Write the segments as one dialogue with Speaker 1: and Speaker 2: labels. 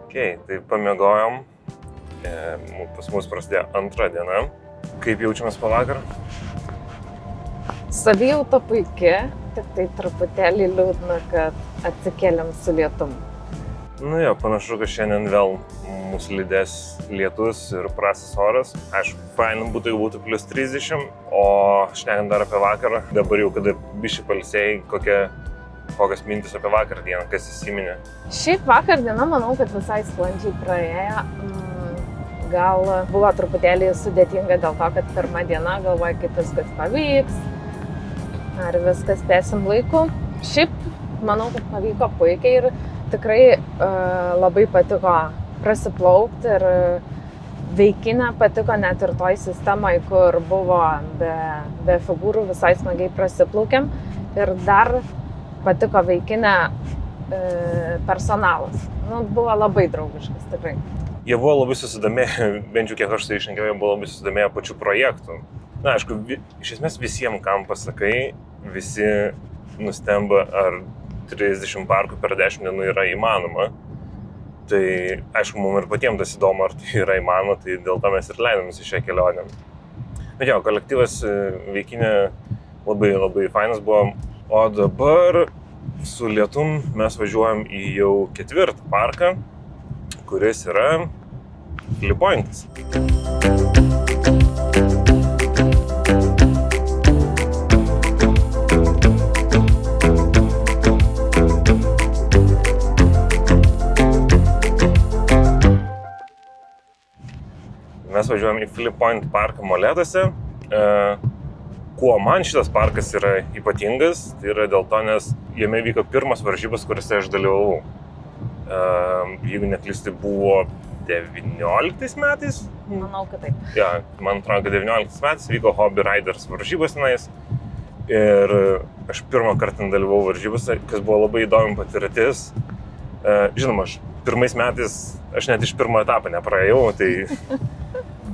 Speaker 1: Okay, tai pamiegojom. Pas mus prasidėjo antra diena. Kaip jaučiamės po vakar?
Speaker 2: Savijauta puikia, tik tai truputėlį liūdna, kad atsikėlėm su lietum.
Speaker 1: Nu jo, panašu, kad šiandien vėl mūsų lydės lietus ir prastas oras. Aišku, fainam būtų, jeigu būtų plus 30, o šnekant dar apie vakarą, dabar jau kada bišį pailsėjai, kokios mintis apie vakar dieną, kas įsiminė?
Speaker 2: Šiaip vakar diena, manau, kad visai sklandžiai praėjo. Gal buvo truputėlį sudėtinga dėl to, kad pirma diena, galvoju, kaip viskas pavyks, ar viskas spėsim laiku. Šiaip, manau, kad pavyko puikiai ir tikrai labai patiko prasiplaukti ir veikinė patiko net ir toj sistemai, kur buvo be figūrų, visai smagiai prasiplaukėm. Ir dar patiko veikinė personalas. Buvo labai draugiškas, tikrai.
Speaker 1: Jie buvo labai susidomėję, bent jau kiek aš tai išnekėjau, jie buvo labai susidomėję pačių projektų. Na, aišku, iš esmės visiems, kam pasakai, visi nustemba, ar 30 parkų per 10 dienų yra įmanoma. Tai, aišku, mums ir patiems tas įdomu, ar tai yra įmanoma, tai dėl to mes ir leidomės į šią kelionę. Bet jo, kolektyvas veikinė labai fainas buvo. O dabar su lietum mes važiuojam į jau 4. parką, kuris yra Flip Pointas. Mes važiuojam į Flip Point parką Molėtuose. Kuo man šitas parkas yra ypatingas, tai yra dėl to, nes jame vyko pirmas varžybas, kuriuose aš dalyvavau. Jeigu neklystu, buvo 19 metais.
Speaker 2: Manau, kad taip.
Speaker 1: Ja, man atrodo, kad 19 metais vyko Hobby Riders varžybos tenais. Ir aš pirmą kartą dalyvavau varžybose, kas buvo labai įdomi patirtis. Žinoma, pirmais metais aš net iš pirmo etapą nepraėjau,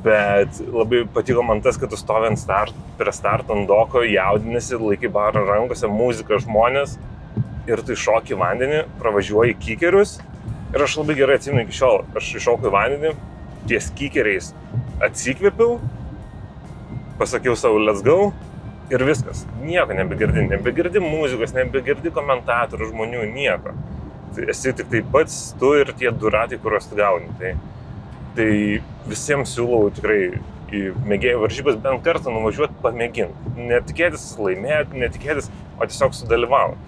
Speaker 1: bet labai patiko man tas, kad tu stovi prie starto ant doko, jaudinasi, laikai barą rankose, muzika, žmonės ir tu iššoki į vandenį, pravažiuoji kikerius ir aš labai gerai atsimenu iki šiol. Aš iššokau į vandenį, ties kikeriais atsikvėpiau, pasakiau savo let's go ir viskas. Nieko nebegirdi muzikos, nebegirdi komentatorių, žmonių, nieko. Tai esi tik tai pats tu ir tie du ratai, kuriuos tu gauni. Tai visiems siūlau tikrai į mėgėjų varžybas bent kartą nuvažiuoti pamėginti. Netikėtis laimėti, netikėtis, o tiesiog sudalyvauti.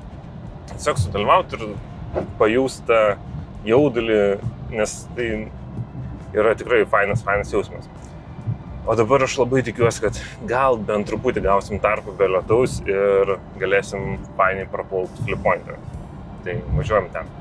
Speaker 1: Tiesiog sudalyvauti ir pajusti tą jaudulį, nes tai yra tikrai fainas jausmas. O dabar aš labai tikiuosi, kad gal bent truputį gausim tarpą be lietaus ir galėsim fainiai praplaukti Flip Pointą. Tai važiuojam ten.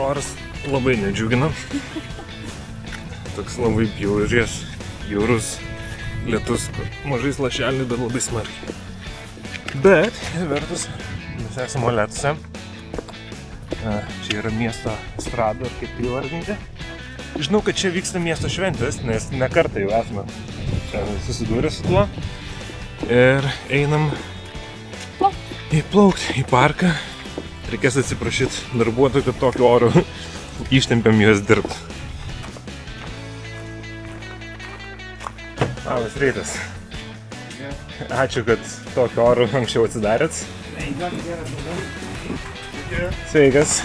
Speaker 1: Oras labai nedžiugina. Toks labai bjaurus lietus, mažais lašelį, bet labai smarkiai. Bet, vertus, mes esame Molėtuose. Čia yra miesto estrada, ar kaip tai įvardinti. Žinau, kad čia vyksta miesto šventės, nes ne kartą jau esame susidūrę su tuo. Ir einam įplaukti į parką. Reikės atsiprašyti darbuotojų, kad tokiu oru ištempiam juos dirbti. Labas rytas. Ačiū, kad tokiu oru anksčiau atsidarėt. Sveikas.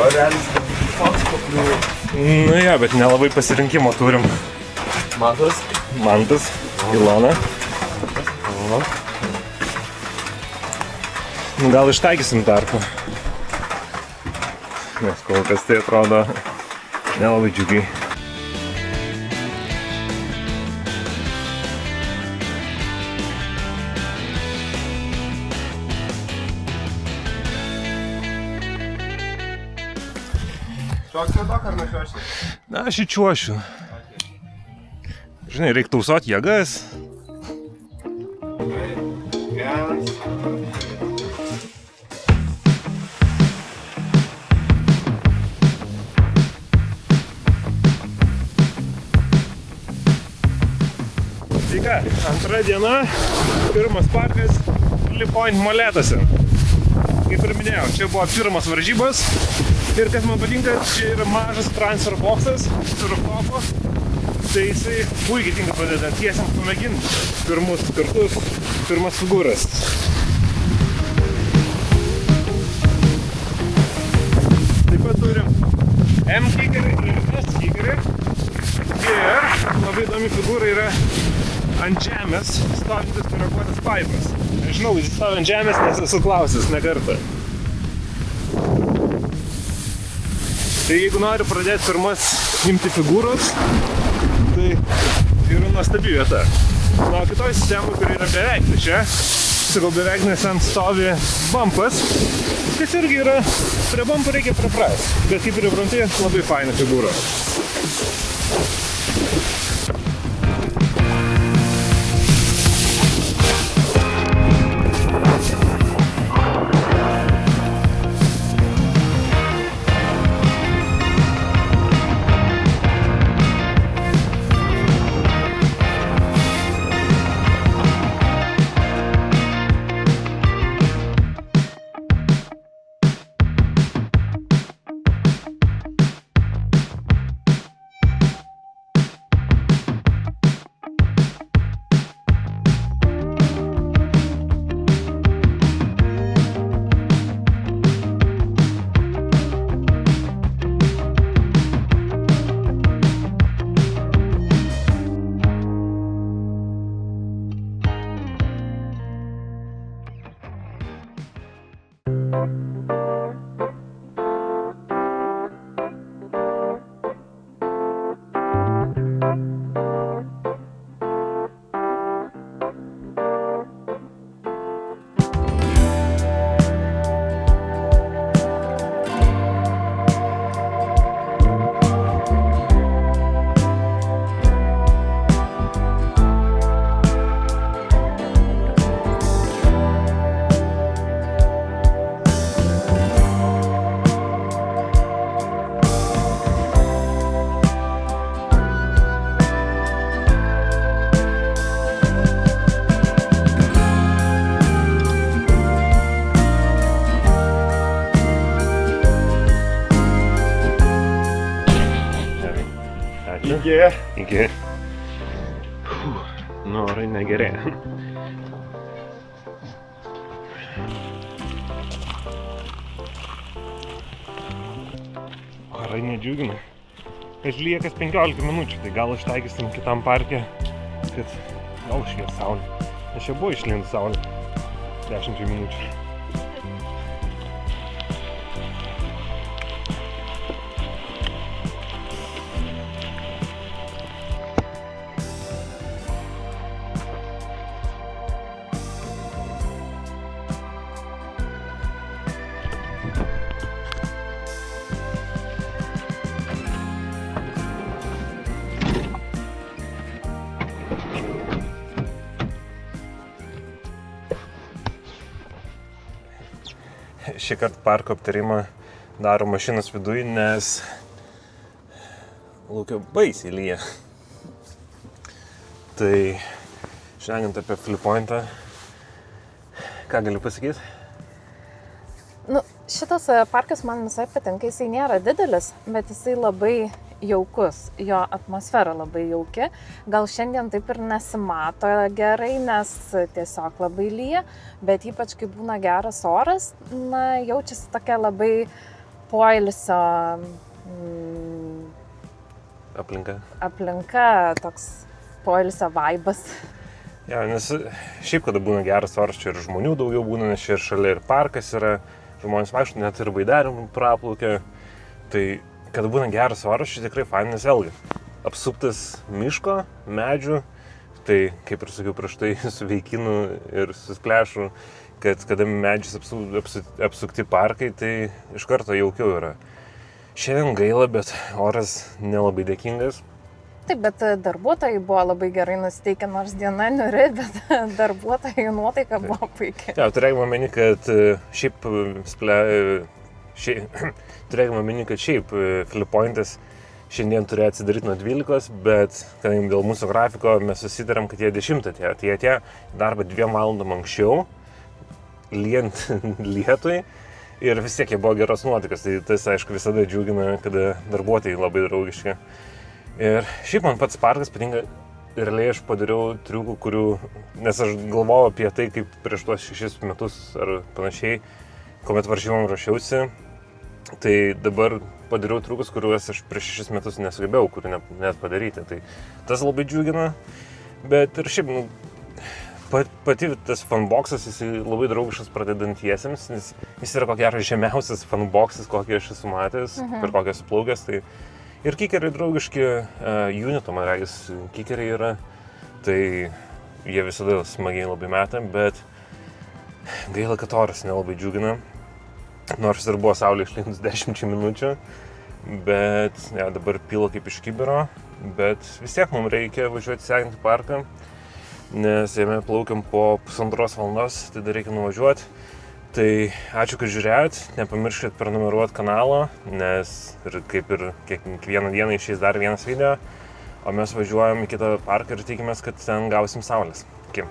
Speaker 3: Orelis toks pakliuvo.
Speaker 1: Nu jo, bet nelabai pasirinkimo turim. Mantas, Ilona. Gal ištaikysim tarpą. Nes kol kas tai atrodo nelabai džiugiai.
Speaker 3: Šoksi daug ar nešioši?
Speaker 1: Na, aš įčiuošiu. Žinai, reikia tausoti jėgas.
Speaker 3: Geras.
Speaker 1: Tai ką, antra diena, pirmas parkas Filipoint molėtuose. Kaip ir minėjau, čia buvo pirmas varžybos ir kas man patinka, čia yra mažas transfer boxas su rūkopu. Tai jisai puikiai tinka pradedantiesiems pamėginti pirmus kartus, pirmas figūras. Taip pat turim M-kickerį ir S-kickerį. Ir labai įdomi figūra yra ant žemės stovintis koreguotas paipas. Žinau, jis stovi ant žemės, nes esu klausęs ne kartą. Tai jeigu nori pradėti pirmas imti figūros, tai yra nuostabi vieta. Na, kitoj sistemai, kur yra beveik, tai čia, sakau, beveik nes ant stovi bumpas, kas irgi yra, prie bumpų reikia priprast, bet kaip pripranti, labai faina figūra. Iki. Nu, orai negerėja. Orai nedžiugina. Ir liekas 15 minučių, tai gal ištaikysim kitam parke, kad gal švies saulė. Nes čia buvo išlindus saulė 10 minučių. Šį kartą parko aptarimą daro mašinos viduj, nes laukia baisiai lyja. Tai šnekant apie Filipointą, ką galiu pasakyti?
Speaker 2: Nu, šitas parkas man visai patinka, jisai nėra didelis, bet jisai labai jaukus, jo atmosfera labai jauki. Gal šiandien taip ir nesimato gerai, nes tiesiog labai lyja, bet ypač kai būna geras oras, na, jaučiasi tokia labai poilsio aplinka, toks poilsio vaibas.
Speaker 1: Ja, nes šiaip, kada būna geras oras, čia ir žmonių daugiau būna, nes čia ir šalia ir parkas yra, žmonės vaikšto, net ir baidarėm praplaukia. Tai kada būna geras oras, čia tikrai fainas vėlgi. Apsuptas miško, medžių, tai kaip ir sakiau prieš tai su Vaikinu ir su Splešu, kad kada medžiais apsukti parkai, tai iš karto jaukiau yra. Šiandien gaila, bet oras nelabai dėkingas.
Speaker 2: Taip, bet darbuotojai buvo labai gerai nusiteikę, nors diena niuri, bet darbuotojų nuotaika buvo puikiai.
Speaker 1: Turėkime omeny, kad šiaip Philip Pointas šiandien turėjo atsidaryti nuo 12, bet kadangi dėl mūsų grafiko mes susitarėm, kad jie 10 atėjo. Tai jie atėjo darbą 2 valandom anksčiau, lyjant lietui, ir vis tiek jie buvo geros nuotaikas. Tai tas, aišku, visada džiugina, kada darbuotojai labai draugiški. Ir šiaip man pats parkas patinka, realiai aš padariau triukų, nes aš galvojau apie tai, kaip prieš tuos 6 metus ar panašiai, kuomet varžybom ruošiausi, tai dabar padariau triukus, kuriuos aš prieš 6 metus nesugebėjau, kurių net padaryti. Tai tas labai džiugina, bet ir šiaip, pati tas fanboxas, jis labai draugiškas pradedantiesiems, nes jis yra ko gero žemiausias fanboxas, kokį aš esu matęs, per kokią esu plaukęs. Tai ir kikeriai draugiški, Unito, man regis, kikeriai yra, tai jie visada smagiai labai meta, bet gaila, kad oras nelabai džiugina, nors ir buvo saulė išlindus 10 minučių, bet dabar pila kaip iš kibiro, bet vis tiek mums reikia važiuoti sekantį parką, nes jame plaukiam po 1,5 valandos, tai dar reikia nuvažiuoti. Tai ačiū, kad žiūrėjot, nepamirškit prenumeruoti kanalą, nes kaip ir kiekvieną dieną išeis dar vienas video, o mes važiuojam į kitą parką ir tikimės, kad ten gausim saulės. Iki.